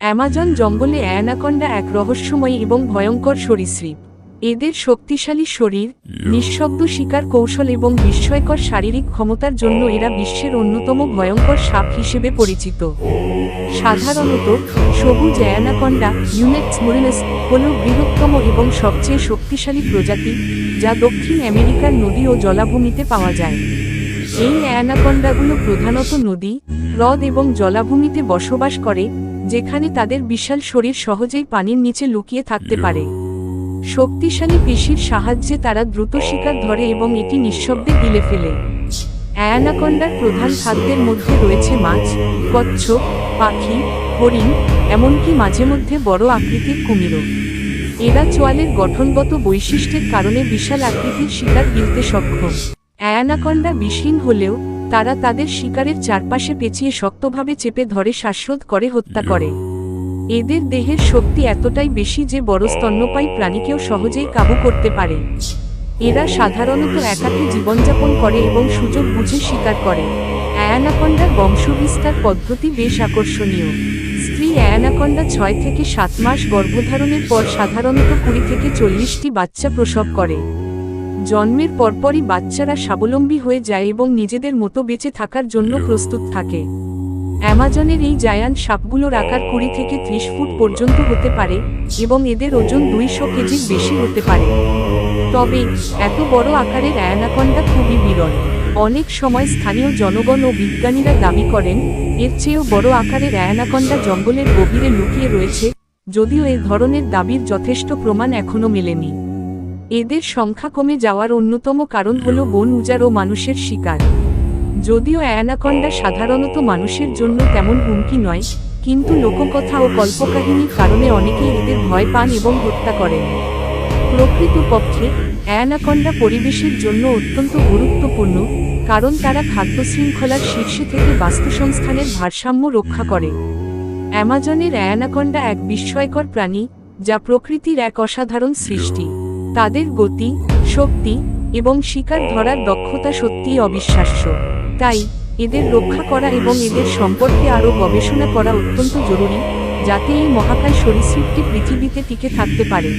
Amazon জঙ্গলে anaconda এক রহস্যময় এবং ভয়ঙ্কর সরীসৃপ। এদের শক্তিশালী শরীর, নিঃশব্দ শিকার কৌশল এবং বিস্ময়কর শারীরিক ক্ষমতার জন্য এরা বিশ্বের অন্যতম ভয়ঙ্কর সাপ হিসেবে পরিচিত। সাধারণত সবুজ অ্যানাকন্ডা ইউনেক্স মুরিনাস হল বৃহত্তম এবং সবচেয়ে শক্তিশালী প্রজাতি, যা দক্ষিণ আমেরিকার নদী ও জলাভূমিতে পাওয়া যায়। এই অ্যানাকন্ডাগুলো প্রধানত নদী, হ্রদ এবং জলাভূমিতে বসবাস করে, যেখানে তাদের বিশাল শরীর সহজেই পানির নিচে লুকিয়ে থাকতে পারে। শক্তিশালী পেশির সাহায্যে তারা দ্রুত শিকার ধরে এবং এটি নিঃশব্দে গিলে ফেলে। অ্যানাকন্ডার প্রধান খাদ্যের মধ্যে রয়েছে মাছ, কচ্ছপ, পাখি, হরিণ, এমনকি মাঝে মধ্যে বড় আকৃতির কুমিরও। এরা চোয়ালের গঠনগত বৈশিষ্ট্যের কারণে বিশাল আকৃতির শিকার গিলতে সক্ষম। অ্যানাকন্ডা বিষহীন হলেও তারা তাদের শিকারের চারপাশে পেঁচিয়ে শক্তভাবে চেপে ধরে শ্বাসরোধ করে হত্যা করে। এদের দেহের শক্তি এতটাই বেশি যে বড় স্তন্যপায়ী প্রাণীকেও সহজেই কাবু করতে পারে। এরা সাধারণত একাকী জীবনযাপন করে এবং সুযোগ বুঝে শিকার করে। অ্যানাকন্ডার বংশবিস্তার পদ্ধতি বেশ আকর্ষণীয়। স্ত্রী অ্যানাকন্ডা 6 থেকে 7 মাস গর্ভধারণের পর সাধারণত 20 থেকে 40টি বাচ্চা প্রসব করে। জন্মের পরপরই বাচ্চারা স্বাবলম্বী হয়ে যায় এবং নিজেদের মতো বেঁচে থাকার জন্য প্রস্তুত থাকে। অ্যামাজনের এই জায়ান্ট সাপগুলোর আকার 20 থেকে 30 ফুট পর্যন্ত হতে পারে এবং এদের ওজন 200 কেজির বেশি হতে পারে। তবে এত বড় আকারের অ্যানাকন্ডা খুবই বিরল। অনেক সময় স্থানীয় জনগণ ও বিজ্ঞানীরা দাবি করেন এর চেয়েও বড় আকারের অ্যানাকন্ডা জঙ্গলের গভীরে লুকিয়ে রয়েছে, যদিও এ ধরনের দাবির যথেষ্ট প্রমাণ এখনও মেলেনি। এদের সংখ্যা কমে যাওয়ার অন্যতম কারণ হল বন উজাড় ও মানুষের শিকার। যদিও অ্যানাকন্ডা সাধারণত মানুষের জন্য তেমন হুমকি নয়, কিন্তু লোককথা ও কল্পকাহিনীর কারণে অনেকেই এদের ভয় পান এবং হত্যা করেন। প্রকৃতপক্ষে অ্যানাকন্ডা পরিবেশের জন্য অত্যন্ত গুরুত্বপূর্ণ, কারণ তারা খাদ্য শৃঙ্খলার শীর্ষে থেকে বাস্তুসংস্থানের ভারসাম্য রক্ষা করে। অ্যামাজনের অ্যানাকন্ডা এক বিস্ময়কর প্রাণী, যা প্রকৃতির এক অসাধারণ সৃষ্টি। তাদের গতি, শক্তি এবং শিকার ধরার দক্ষতা সত্যিই অবিশ্বাস্য। তাই এদের রক্ষা করা এবং এদের সম্পর্কে আরও গবেষণা করা অত্যন্ত জরুরি, যাতে এই মহাকায় সরীসৃপটি পৃথিবীতে টিকে থাকতে পারে।